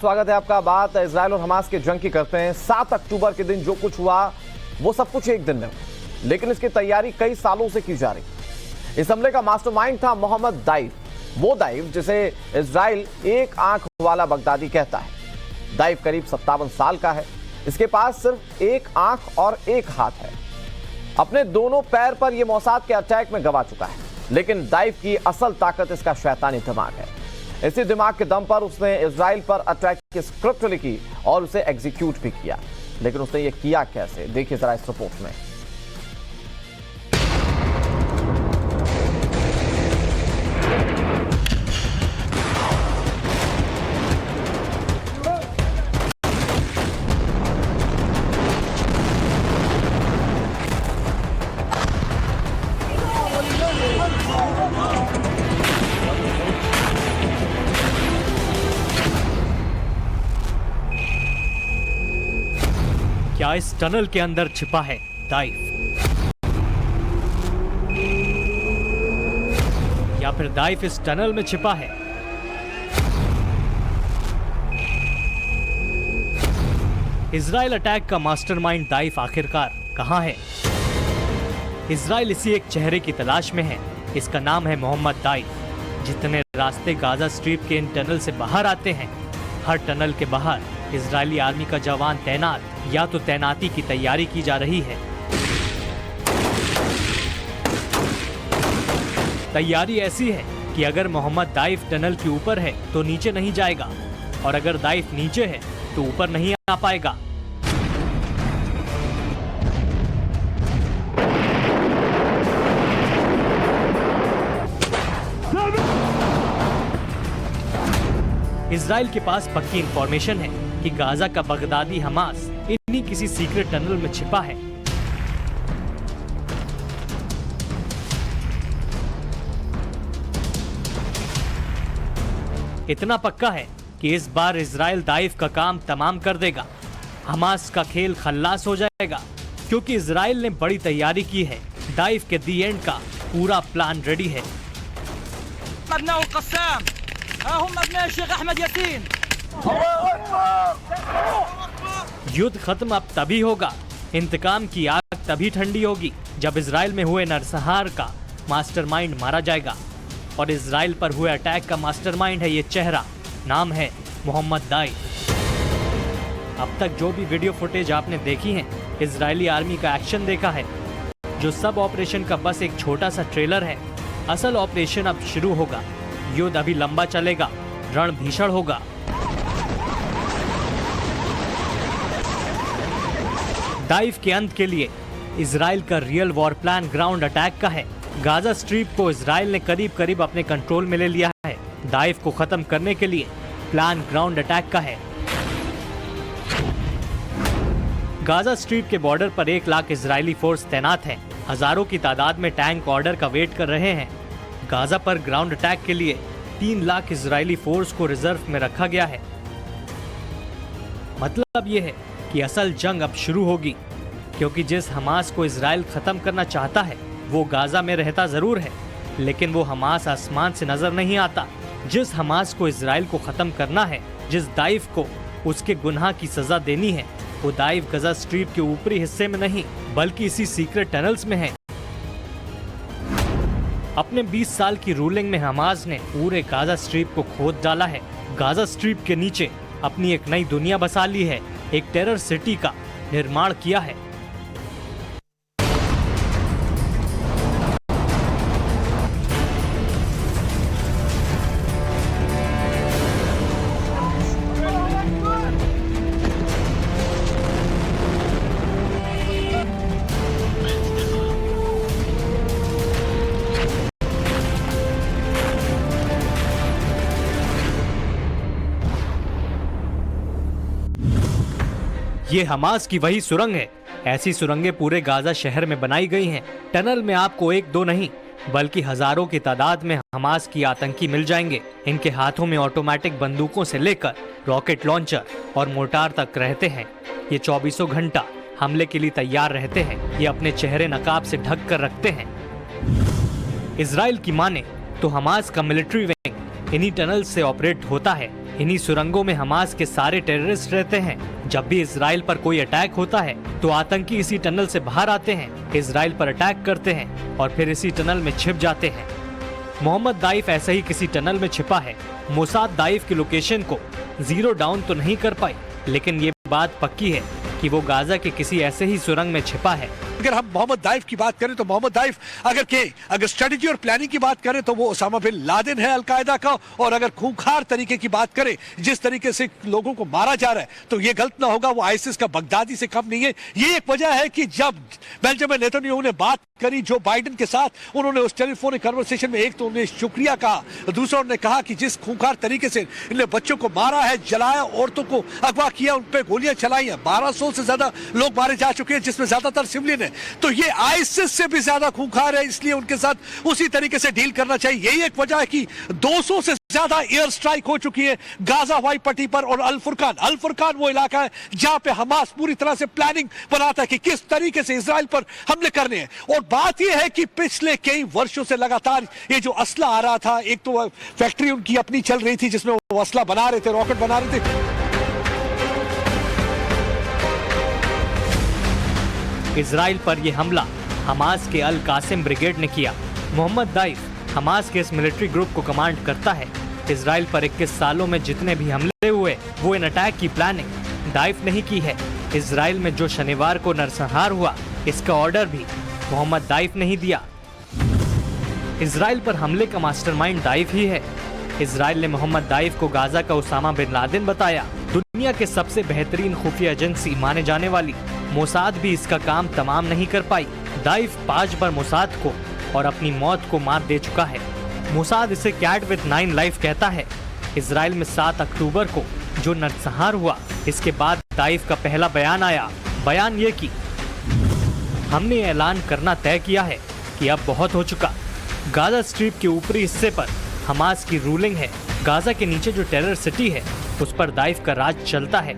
स्वागत है आपका। बात इजराइल और हमास के जंग की करते हैं। 7 अक्टूबर के दिन जो कुछ हुआ वो सब कुछ एक दिन में, लेकिन इसकी तैयारी कई सालों से की जा रही। इस हमले का मास्टरमाइंड था मोहम्मद दाइफ, वो दाइफ जिसे इजराइल एक आंख वाला बगदादी कहता है। दाइफ करीब 57 साल का है। इसके पास सिर्फ एक आंख और एक हाथ है। अपने दोनों पैर पर यह मोसाद के अटैक में गंवा चुका है, लेकिन दाइफ की असल ताकत इसका शैतानी दिमाग है। इसी दिमाग के दम पर उसने इजराइल पर अटैक की स्क्रिप्ट लिखी और उसे एग्जीक्यूट भी किया। लेकिन उसने ये किया कैसे, देखिए जरा इस रिपोर्ट में। क्या इस टनल के अंदर छिपा है दाइफ, या फिर दाइफ इस टनल में छिपा है? इजराइल अटैक का मास्टरमाइंड दाइफ आखिरकार कहां है? इजराइल इसी एक चेहरे की तलाश में है। इसका नाम है मोहम्मद दाइफ। जितने रास्ते गाजा स्ट्रिप के इन टनल से बाहर आते हैं, हर टनल के बाहर इजरायली आर्मी का जवान तैनात या तो तैनाती की तैयारी की जा रही है। तैयारी ऐसी है कि अगर मोहम्मद दाइफ टनल के ऊपर है तो नीचे नहीं जाएगा, और अगर दाइफ नीचे है तो ऊपर नहीं आ पाएगा। इजराइल के पास पक्की इंफॉर्मेशन है कि गाजा का बगदादी हमास इन्हीं किसी सीक्रेट टनल में छिपा है। इतना पक्का है कि इस बार इजराइल दाइफ का काम तमाम कर देगा। हमास का खेल खल्लास हो जाएगा, क्योंकि इजराइल ने बड़ी तैयारी की है। दाइफ के दी एंड का पूरा प्लान रेडी है। युद्ध खत्म अब तभी होगा, इंतकाम की आग तभी ठंडी होगी, जब इजराइल में हुए नरसंहार का मास्टरमाइंड मारा जाएगा। और इजराइल पर हुए अटैक का मास्टरमाइंड है ये चेहरा, नाम है मोहम्मद दाइफ। अब तक जो भी वीडियो फुटेज आपने देखी है, इजरायली आर्मी का एक्शन देखा है, जो सब ऑपरेशन का बस एक छोटा सा ट्रेलर है। असल ऑपरेशन अब शुरू होगा। युद्ध अभी लंबा चलेगा, रण भीषण होगा। दाइफ के अंत के लिए इजराइल का real war plan ground attack का है। गाजा स्ट्रिप को इजराइल ने करीब करीब अपने कंट्रोल में ले लिया है। दाइफ को खत्म करने के लिए प्लान ग्राउंड अटैक का है। गाजा स्ट्रिप के बॉर्डर पर 1 लाख इजरायली फोर्स तैनात है। हजारों की तादाद में टैंक ऑर्डर का वेट कर रहे हैं। गाजा पर ग्राउंड अटैक के लिए 3 लाख इजरायली फोर्स को रिजर्व में रखा गया है। मतलब यह है कि असल जंग अब शुरू होगी, क्योंकि जिस हमास को इजराइल खत्म करना चाहता है वो गाजा में रहता जरूर है, लेकिन वो हमास आसमान से नजर नहीं आता। जिस हमास को इजराइल को खत्म करना है, जिस दाइफ को उसके गुनाह की सजा देनी है, वो दाइफ गाजा स्ट्रिप के ऊपरी हिस्से में नहीं, बल्कि इसी सीक्रेट टनल्स में है। अपने 20 साल की रूलिंग में हमास ने पूरे गाजा स्ट्रिप को खोद डाला है। गाजा स्ट्रिप के नीचे अपनी एक नई दुनिया बसा ली है, एक टेरर सिटी का निर्माण किया है। ये हमास की वही सुरंग है। ऐसी सुरंगें पूरे गाजा शहर में बनाई गई हैं। टनल में आपको एक दो नहीं, बल्कि हजारों की तादाद में हमास की आतंकी मिल जाएंगे। इनके हाथों में ऑटोमेटिक बंदूकों से लेकर रॉकेट लॉन्चर और मोर्टार तक रहते हैं। ये 24 घंटा हमले के लिए तैयार रहते हैं। ये अपने चेहरे नकाब से ढक कर रखते हैं। इजराइल की माने तो हमास का मिलिट्री विंग इन्हीं टनल से ऑपरेट होता है। इन्हीं सुरंगों में हमास के सारे टेररिस्ट रहते हैं। जब भी इजराइल पर कोई अटैक होता है तो आतंकी इसी टनल से बाहर आते हैं, इजराइल पर अटैक करते हैं और फिर इसी टनल में छिप जाते हैं। मोहम्मद दाइफ ऐसे ही किसी टनल में छिपा है। मोसाद दाइफ की लोकेशन को जीरो डाउन तो नहीं कर पाई, लेकिन ये बात पक्की है कि वो गाजा के किसी ऐसे ही सुरंग में छिपा है। अगर हम मोहम्मद दाइफ की बात करें तो मोहम्मद दाइफ अगर स्ट्रेटजी और प्लानिंग की बात करें तो वो ओसामा बिन लादेन है अलकायदा का। और अगर खूंखार तरीके की बात करें, जिस तरीके से लोगों को मारा जा रहा है, तो ये गलत ना होगा वो आईसिस का बगदादी से कम नहीं है। ये एक वजह है कि जब बेंजामिन नेतन्याहू ने बात करी जो बाइडेन के साथ, उन्होंने उस टेलीफोनिक कन्वर्सेशन में एक तो उन्हें शुक्रिया कहा, दूसरा उन्होंने कहा कि जिस खूंखार तरीके से इन्होंने बच्चों को मारा है, जलाया, औरतों को अगवा किया, उन पर गोलियां चलाई हैं, 1200 से ज्यादा लोग मारे जा चुके हैं, जिसमें ज्यादातर सिविलियन है। तो ये आईसिस से भी ज्यादा खूंखार है, इसलिए उनके साथ उसी तरीके से डील करना चाहिए। यही एक वजह है कि 200 से ज्यादा एयर स्ट्राइक हो चुकी है गाजा हवाई पट्टी पर। और अल फुरकान वो इलाका है जहां पे हमास पूरी तरह से प्लानिंग बनाता है कि किस तरीके से इजराइल पर हमले करने हैं। और बात यह है कि पिछले कई वर्षों से लगातार ये जो असला आ रहा था, एक तो फैक्ट्री उनकी अपनी चल रही थी जिसमें वो असला बना रहे थे, रॉकेट बना रहे थे। इजराइल पर यह हमला हमास के अल कासिम ब्रिगेड ने किया। मोहम्मद दाइफ हमास के इस मिलिट्री ग्रुप को कमांड करता है। इजराइल पर 21 सालों में जितने भी हमले हुए वो इन अटैक की प्लानिंग दाइफ नहीं की है। इजराइल में जो शनिवार को नरसंहार हुआ, इसका ऑर्डर भी मोहम्मद दाइफ नहीं दिया। इजराइल पर हमले का मास्टरमाइंड दाइफ ही है। इजराइल ने मोहम्मद दाइफ को गाजा का ओसामा बिन लादेन बताया। दुनिया के सबसे बेहतरीन खुफिया एजेंसी माने जाने वाली मोसाद भी इसका काम तमाम नहीं कर पाई। दाइफ 5 बार मोसाद को और अपनी मौत को मात दे चुका है। मोसाद इसे कैट विद 9 लाइफ कहता है। इजराइल में 7 अक्टूबर को जो नरसंहार हुआ, इसके बाद दाइफ का पहला बयान आया। बयान ये कि हमने ऐलान करना तय किया है कि अब बहुत हो चुका। गाजा स्ट्रिप के ऊपरी हिस्से पर हमास की रूलिंग है। गाजा के नीचे जो टेरर सिटी है उस पर दाइफ का राज चलता है।